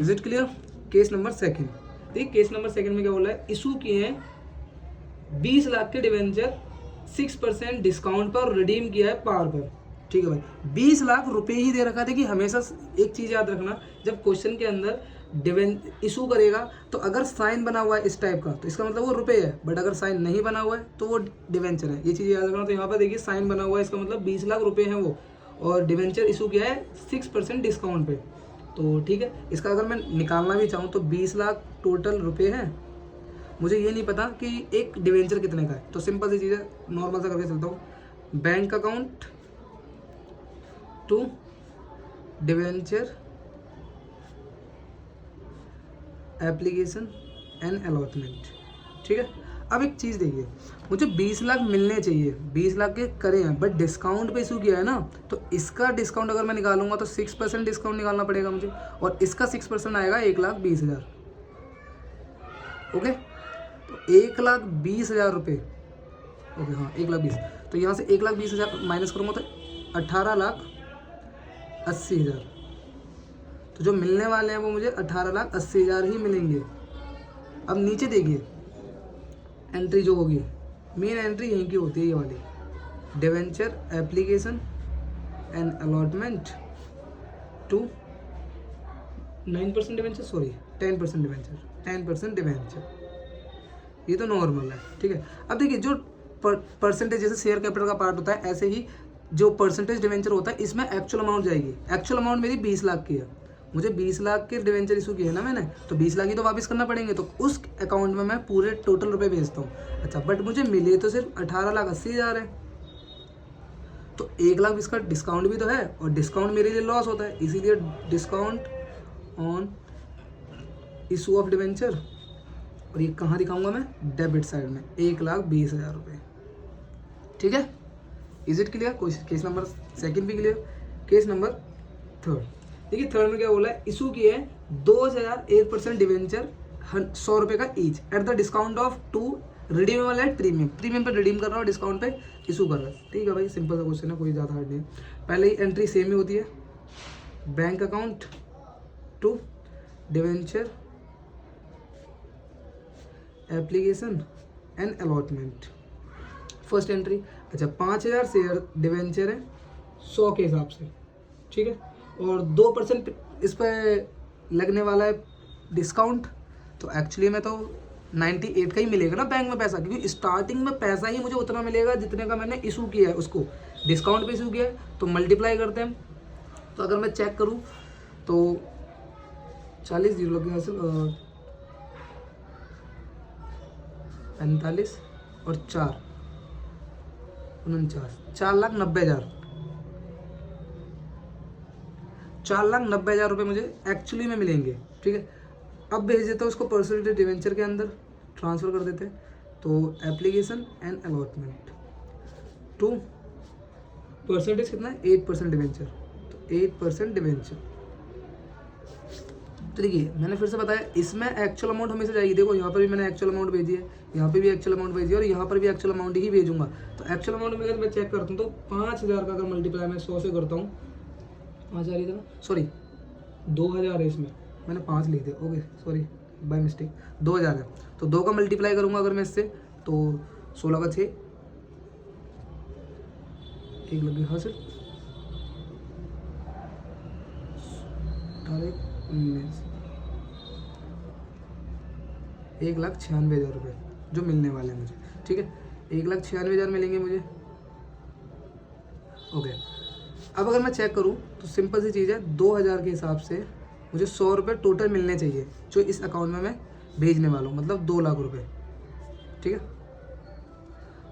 is it clear. Case number second, देखिए केस नंबर सेकंड में क्या बोला है, इशू किए हैं 20 लाख के डिवेंचर 6% डिस्काउंट पर, रिडीम किया है पार पर। ठीक है भाई, 20 लाख रुपए ही दे रखा था। कि हमेशा एक चीज याद रखना, जब क्वेश्चन के अंदर इशू करेगा तो अगर साइन बना हुआ है इस टाइप का तो इसका मतलब वो रुपए है, बट अगर साइन नहीं बना हुआ है तो वो डिवेंचर है, ये चीज़ याद रखना। तो यहाँ पर देखिए साइन बना हुआ है, इसका मतलब 20 लाख रुपए हैं वो, और डिवेंचर इशू किया है 6% डिस्काउंट पे। तो ठीक है, इसका अगर मैं निकालना भी चाहूँ तो 20 लाख टोटल रुपए हैं, मुझे ये नहीं पता कि एक डिवेंचर कितने का है। तो सिंपल सी चीज़ है, नॉर्मल सा करके चलता हूँ, bank account to debenture application and allotment. ठीक है, अब एक चीज़ देखिए, मुझे 20 लाख मिलने चाहिए, 20 लाख के करे हैं, बट डिस्काउंट पे इशू किया है ना, तो इसका डिस्काउंट अगर मैं निकालूंगा तो 6% डिस्काउंट निकालना पड़ेगा मुझे, और इसका 6% आएगा 1,20,000। ओके, तो 1,20,000 रुपये। ओके हाँ, 1,20,000। तो यहाँ से 1,20,000 माइनस करूँगा तो 18,80,000। तो जो मिलने वाले हैं वो मुझे 18,80,000 ही मिलेंगे। अब नीचे देखिए, एंट्री जो होगी, मेन एंट्री यहीं की होती है, ये वाली, debenture application and allotment to 9% debenture, sorry 10% debenture, 10% debenture, ये तो नॉर्मल है, ठीक है। अब देखिए जो परसेंटेज जैसे शेयर कैपिटल का पार्ट होता है, ऐसे ही जो परसेंटेज डिवेंचर होता है इसमें एक्चुअल अमाउंट जाएगी। एक्चुअल अमाउंट मेरी 20 लाख की है, मुझे 20 लाख के डिवेंचर इशू किए है ना मैंने, तो 20 लाख ही तो वापस करना पड़ेंगे, तो उस अकाउंट में मैं पूरे टोटल रुपए भेजता हूँ। अच्छा, बट मुझे मिले तो सिर्फ 18,80,000 है, तो 1 लाख इसका डिस्काउंट भी तो है, और डिस्काउंट मेरे लिए लॉस होता है, इसीलिए discount on issue of debenture, और ये कहाँ दिखाऊंगा मैं, डेबिट साइड में, 1,20,000 रुपये, ठीक है। Is it clear? Case number second भी क्लियर। केस नंबर थर्ड, देखिए थर्ड में क्या बोला है, इशू किया है 2,000 8% डिवेंचर 100 रुपये का each at the discount of 2 redeemable at premium, premium पे रिडीम कर रहा हूँ, डिस्काउंट पे इशू कर रहा है, ठीक है भाई, सिंपल सा क्वेश्चन है, कोई ज़्यादा हार्ड नहीं है। पहले ही एंट्री सेम ही होती है, bank account to debenture application and allotment, first entry. अच्छा, 5,000 शेयर डिवेंचर है 100 के हिसाब से, ठीक है, और 2% इस पर लगने वाला है डिस्काउंट, तो एक्चुअली में तो 98 का ही मिलेगा ना बैंक में पैसा, क्योंकि स्टार्टिंग में पैसा ही मुझे उतना मिलेगा जितने का मैंने इशू किया है, उसको डिस्काउंट पे इशू किया है, तो मल्टीप्लाई करते हैं। तो अगर मैं चेक करूँ तो 40 जीरो लगे हासिल, 45 और 4 49, 4,90,000, 4,90,000 रुपये मुझे एक्चुअली में मिलेंगे, ठीक है। अब भेज देता हूँ उसको परसेंटेज डिवेंचर के अंदर ट्रांसफ़र कर देते हैं, तो application and allotment to percentage कितना है, 8% डिवेंचर, तो 8% डिवेंचर। तो देखिए मैंने फिर से बताया, इसमें एक्चुअल अमाउंट हमेशा जाएगी, देखो यहाँ पर भी मैंने एक्चुअल अमाउंट भेजी है, यहाँ पे भी एक्चुअल अमाउंट भेजी है, और यहाँ पर भी एक्चुअल अमाउंट ही भेजूंगा। तो एक्चुअल अमाउंट में अगर मैं चेक करता हूँ तो 5,000 का अगर मल्टीप्लाई मैं 100 से करता हूँ, 5,000 ही था ना, सॉरी 2,000 है, इसमें मैंने 5 लिखे थे, ओके सॉरी बाय मिस्टेक, 2,000 है, तो 2 का मल्टीप्लाई करूँगा अगर मैं इससे, तो 16 का 6, 1 लग गया हासिल, 1,96,000 रुपये जो मिलने वाले हैं मुझे, ठीक है, 1,96,000 मिलेंगे मुझे, ओके। अब अगर मैं चेक करूं तो सिंपल सी चीज़ है, 2,000 के हिसाब से मुझे 100 रुपये टोटल मिलने चाहिए जो इस अकाउंट में मैं भेजने वाला हूँ, मतलब 2 लाख रुपये, ठीक है।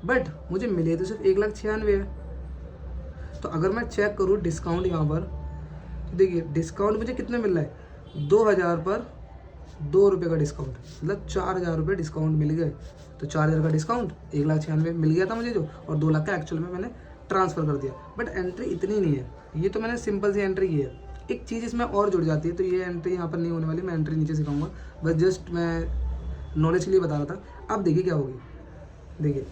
बट मुझे मिले तो सिर्फ 1,96,000 है, तो अगर मैं चेक करूँ डिस्काउंट यहाँ पर, तो देखिए डिस्काउंट मुझे कितने मिल रहा है, 2,000 पर 2 रुपये का डिस्काउंट, मतलब 4,000 रुपये डिस्काउंट मिल गए, तो 4,000 का डिस्काउंट 1,96,000 मिल गया था मुझे जो, और 2 लाख का एक्चुअल में मैंने ट्रांसफ़र कर दिया। बट एंट्री इतनी नहीं है, ये तो मैंने सिंपल सी एंट्री की है, एक चीज़ इसमें और जुड़ जाती है, तो ये एंट्री यहाँ पर नहीं होने वाली, मैं एंट्री नीचे सिखाऊंगा, बस जस्ट मैं नॉलेज के लिए बता रहा था। अब देखिए क्या होगी, देखिए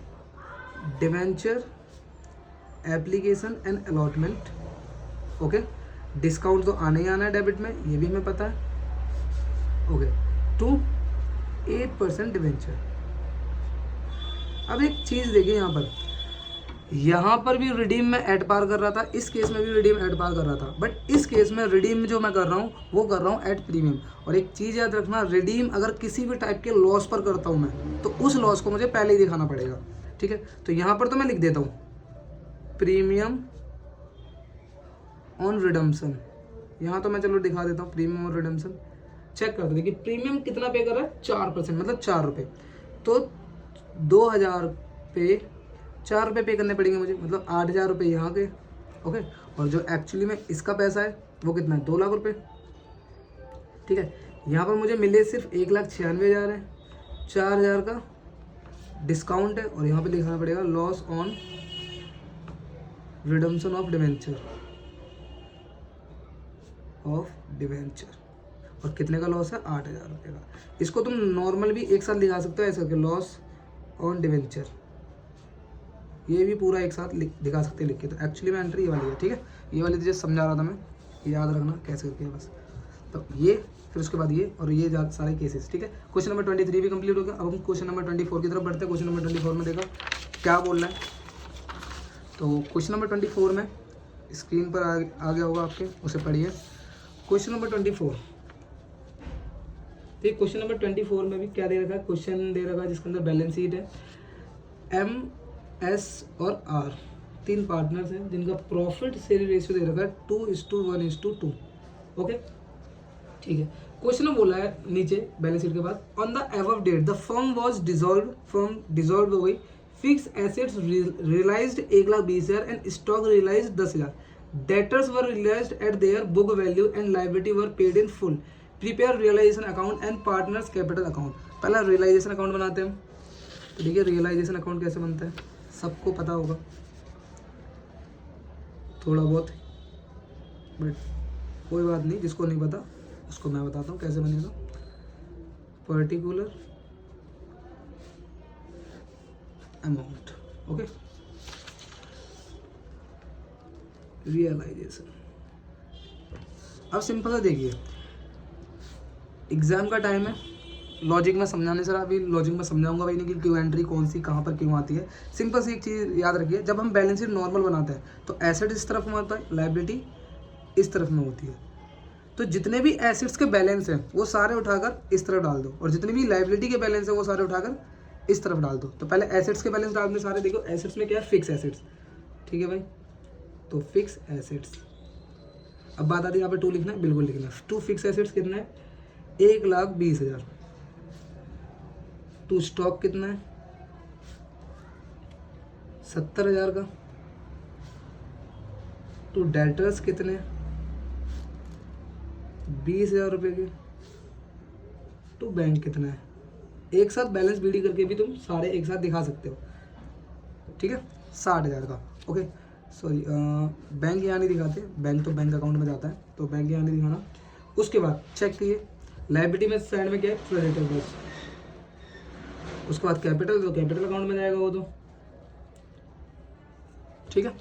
debenture application and allotment, okay, discount तो आने ही आना है डेबिट में, ये भी हमें पता है, ओके, टू 8% डिवेंचर। अब एक चीज़ देखिए यहाँ पर भी रिडीम में ऐड पार कर रहा था, इस केस में भी रिडीम ऐड पार कर रहा था, बट इस केस में रिडीम जो मैं कर रहा हूँ वो कर रहा हूँ एट प्रीमियम। और एक चीज़ याद रखना, रिडीम अगर किसी भी टाइप के लॉस पर करता हूँ मैं, तो उस लॉस को मुझे पहले ही दिखाना पड़ेगा, ठीक है। तो यहाँ पर तो मैं लिख देता हूँ प्रीमियम ऑन रिडम्पशन, यहाँ तो मैं चलो दिखा देता हूँ प्रीमियम ऑन रिडम्पशन, चेक कर दो, देखिए प्रीमियम कितना पे कर रहा है, 4%, मतलब 4 रुपये, तो 2,000 पे 4 रुपये पे करने पड़ेंगे मुझे, मतलब 8,000 रुपये यहाँ के, ओके। और जो एक्चुअली में इसका पैसा है वो कितना है, 2 लाख रुपये, ठीक है। यहाँ पर मुझे मिले सिर्फ 1,96,000 है, 4,000 का डिस्काउंट है, और यहाँ पे लिखाना पड़ेगा loss on redemption of debenture, और कितने का लॉस है, 8,000 रुपये का। इसको तुम नॉर्मल भी एक साथ लिखा सकते हो ऐसे करके, लॉस ऑन डिवेंचर, ये भी पूरा एक साथ दिखा सकते हैं लिख के। तो एक्चुअली में एंट्री ये वाली है, ठीक है, ये वाली चीज़ समझा रहा था मैं, याद रखना कैसे करके है बस। तो ये, फिर उसके बाद ये और ये सारे केसेस, ठीक है। क्वेश्चन नंबर 23 भी कंप्लीट हो गया। अब हम क्वेश्चन नंबर 24 की तरफ बढ़ते हैं। क्वेश्चन नंबर 24 में देखो क्या बोल रहा है। तो क्वेश्चन नंबर 24 में स्क्रीन पर आ गया होगा आपके, उसे पढ़िए। क्वेश्चन नंबर 24, तो क्वेश्चन नंबर 24 में भी क्या दे रखा है, क्वेश्चन दे रखा है जिसके अंदर बैलेंस शीट है। एम, एस और आर 3 पार्टनर्स हैं जिनका प्रॉफिट शेयरिंग रेशियो दे रखा है 2:1:2। ओके, ठीक है। क्वेश्चन में बोला है नीचे बैलेंस शीट के बाद, on the above date the firm was dissolve हो गई, fix assets realised 1,20,000 and stock realised 10,000, debtors were realised at their book value and liability were paid in full, prepare realisation account and partners capital account. पहला realisation account बनाते हैं। तो देखिए realisation account कैसे बनता है, सबको पता होगा थोड़ा बहुत, बट कोई बात नहीं, जिसको नहीं पता उसको मैं बताता हूँ कैसे बनेगा। Particular amount, okay, realisation. अब सिंपल सा देखिए, एग्जाम का टाइम है, लॉजिक में समझाने से अभी लॉजिक में समझाऊंगा भाई नहीं कि क्यों एंट्री कौन सी कहाँ पर क्यों आती है। सिंपल सी एक चीज़ याद रखिए, जब हम बैलेंस शीट नॉर्मल बनाते हैं तो एसेट इस तरफ में होता है, लायबिलिटी इस तरफ में होती है। तो जितने भी एसेट्स के बैलेंस हैं वो सारे उठाकर इस तरफ डाल दो, और जितने भी लायबिलिटी के बैलेंस हैं वो सारे उठाकर इस तरफ डाल दो। तो पहले एसेट्स के बैलेंस डाल दो सारे। देखो एसेट्स में क्या है, फिक्स एसेट्स, ठीक है भाई, तो फिक्स एसेट्स। अब बात आती है यहाँ पे 2 लिखना है, बिल्कुल लिखना है। 2 फिक्स एसेट्स कितना है, 1,20,000। 2 स्टॉक कितना है, 70,000 का। 2 डेटर्स कितने, 20,000 रुपये के। 2 बैंक कितना है, एक साथ बैलेंस बीडी करके भी तुम सारे एक साथ दिखा सकते हो, ठीक है, 60,000 का। ओके, सॉरी, बैंक यहाँ नहीं दिखाते, बैंक तो बैंक अकाउंट में जाता है, तो बैंक यहाँ नहीं दिखाना। उसके बाद चेक कीजिए, लायबिलिटी में साइड में क्या है, क्रेडिटर बस। उसके बाद कैपिटल, तो कैपिटल अकाउंट में जाएगा वो तो, ठीक है।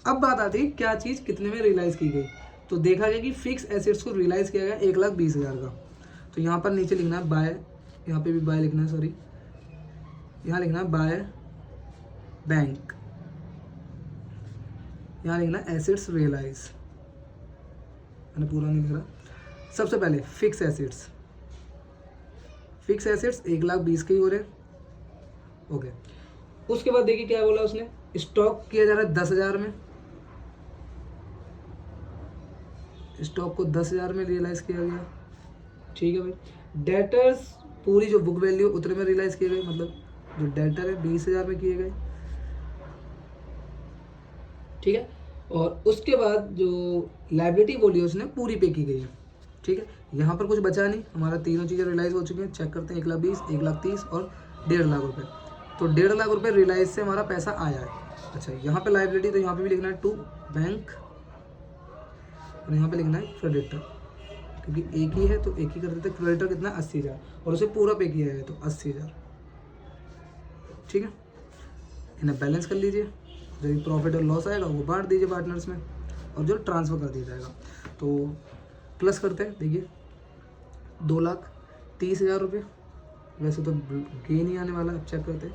अब बात आती है क्या चीज़ कितने में रियलाइज़ की गई। तो देखा गया कि फिक्स एसेट्स को रियलाइज़ किया गया 1,20,000 का। तो यहाँ पर नीचे लिखना है बाय, यहाँ पे भी बाय लिखना है, सॉरी, यहाँ लिखना है बाय बैंक, यहाँ लिखना है एसेट्स रियलाइज, मैंने पूरा नहीं लिख रहा। सबसे पहले फिक्स एसेट्स, फिक्स एसेट्स 1,20,000 के ही हो रहे, ओके। उसके बाद देखिए क्या बोला उसने, स्टॉक किया जा रहा है 10,000 में, स्टॉक को 10,000 में रियलाइज किया गया, ठीक है भाई। डेटर्स पूरी जो बुक वैल्यू उतने में रियलाइज किए गए, मतलब जो डेटर है 20,000 में किए गए, ठीक है। और उसके बाद जो लायबिलिटी बोली उसने पूरी पे की गई है, ठीक है। यहाँ पर कुछ बचा नहीं, हमारा तीनों चीज़ें रियलाइज हो चुकी हैं। चेक करते हैं, 1,20,000, 1,30,000 और 1,50,000 रुपये। तो 1,50,000 रुपये रियलाइज से हमारा पैसा आया है। अच्छा, यहाँ पे लायबिलिटी, तो यहाँ पे भी लिखना है 2 बैंक, और यहाँ पे लिखना है क्रेडिटर, क्योंकि एक ही है तो एक ही कर देते। क्रेडिटर कितना, 80,000, और उसे पूरा पे किया है तो 80,000, ठीक है। इन्हें बैलेंस कर लीजिए, जो प्रॉफिट और लॉस आएगा वो बांट दीजिए पार्टनर्स में, और जो ट्रांसफ़र कर दिया जाएगा। तो प्लस करते हैं, देखिए 2,30,000 रुपये, वैसे तो गेन ही आने वाला है। अब चेक करते हैं,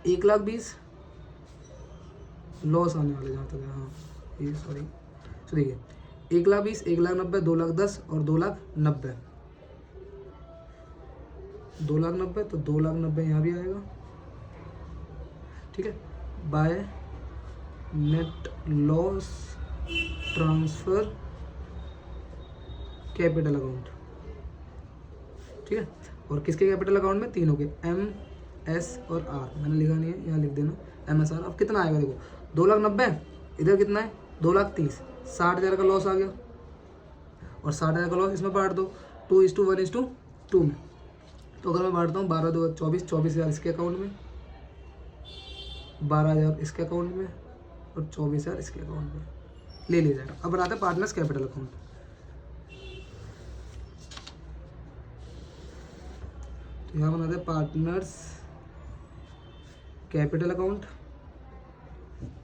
1,20,000 लॉस आने वाले जहाँ तक है, हाँ ये सॉरी। तो देखिए 1,20,000, 1,90,000, 2,10,000 और 2,90,000, 2,90,000, तो 2,90,000 यहाँ भी आएगा, ठीक है। By net loss transfer capital account, ठीक है। और किसके कैपिटल अकाउंट में, तीनों के, एम, एस और आर। मैंने लिखा नहीं है, यहाँ लिख देना एम, एस, आर। अब कितना आएगा देखो, 2,90,000, इधर कितना है 2,30,000, 60,000 का लॉस आ गया, और 60,000 का लॉस इसमें बांट दो 2:1:2 में। तो अगर मैं बांटता हूँ 12, 2, 24, 24,000 इसके अकाउंट में, 12,000 इसके अकाउंट में, और 24,000 इसके अकाउंट में ले लिया जाएगा। अब बनाते हैं पार्टनर्स कैपिटल अकाउंट। तो यहाँ बनाते हैं पार्टनर्स कैपिटल अकाउंट।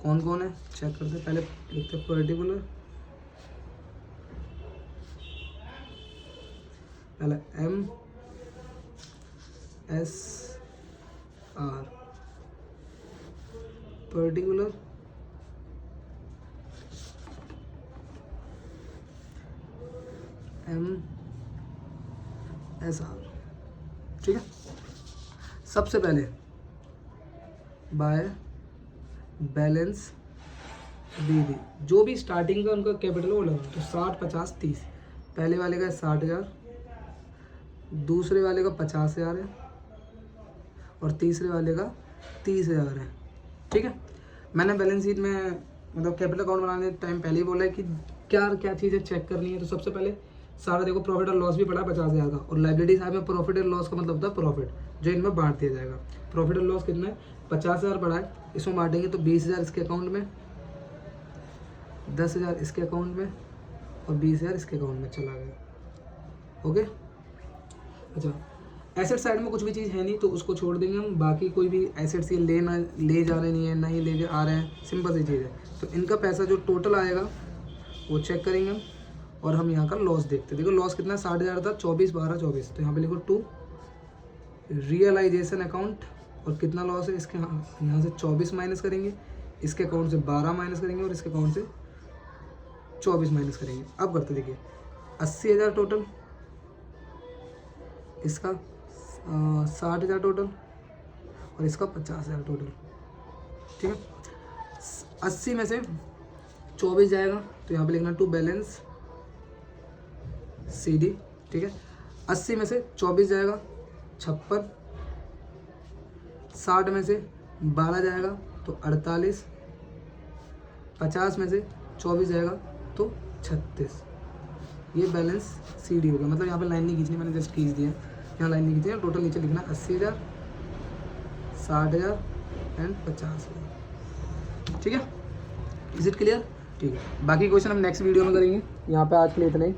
कौन कौन है चेक करते हैं, पहले लिखते हैं पर्टिकुलर पहला MSR, पर्टिकुलर MSR, ठीक है। सबसे पहले बाय बैलेंस BD, जो भी स्टार्टिंग का उनका कैपिटल वो लगा, तो 60 50 30। पहले वाले का 60,000, दूसरे वाले का 50,000 है और तीसरे वाले का 30,000 है, ठीक है। मैंने बैलेंस शीट में मतलब कैपिटल अकाउंट बनाने टाइम पहले ही बोला है कि क्या क्या चीज़ें चेक करनी है। तो सबसे पहले सारा देखो, प्रॉफिट और लॉस भी पड़ा 50,000 का, और लाइबिलिटी साहब में प्रॉफिट और लॉस का मतलब होता है प्रॉफिट, जो इनमें बांट दिया जाएगा। प्रॉफिट और लॉस कितना है, 50,000 पड़ा है, इसमें बांटेंगे तो 20,000 इसके अकाउंट में, 10,000 इसके अकाउंट में और 20,000 इसके अकाउंट में चला गया। ओके, अच्छा एसेट साइड में कुछ भी चीज़ है नहीं तो उसको छोड़ देंगे हम। बाकी कोई भी एसेट्स ये ले जा रहे नहीं है, ना ही ले आ रहे हैं, सिंपल सी चीज़ है। तो इनका पैसा जो टोटल आएगा वो चेक करेंगे हम, और हम यहाँ का लॉस देखते हैं। देखो लॉस कितना, 60,000 था, 24 12 24, तो यहाँ पे लिखो 2 रियलाइजेशन अकाउंट, और कितना लॉस है इसके, यहाँ से 24 माइनस करेंगे, इसके अकाउंट से 12 माइनस करेंगे और इसके अकाउंट से 24 माइनस करेंगे। अब करते देखिए 80,000 टोटल, इसका 60,000 टोटल और इसका 50,000 टोटल, ठीक है। 80 में से 24 जाएगा तो यहाँ पे लिखना टू बैलेंस CD, ठीक है। 80 में से 24 जाएगा 56, 60 में से 12 जाएगा तो 48, 50 में से 24 जाएगा तो 36। ये बैलेंस CD होगा। मतलब यहाँ पे लाइन नहीं खींचनी, मैंने जस्ट खींच दिया, यहाँ लाइन नहीं खींची। टोटल नीचे लिखना 80,000, 60,000 एंड 50,000, ठीक है। Is it clear? ठीक है, बाकी क्वेश्चन हम नेक्स्ट वीडियो में करेंगे। यहाँ पे आज के लिए इतना ही।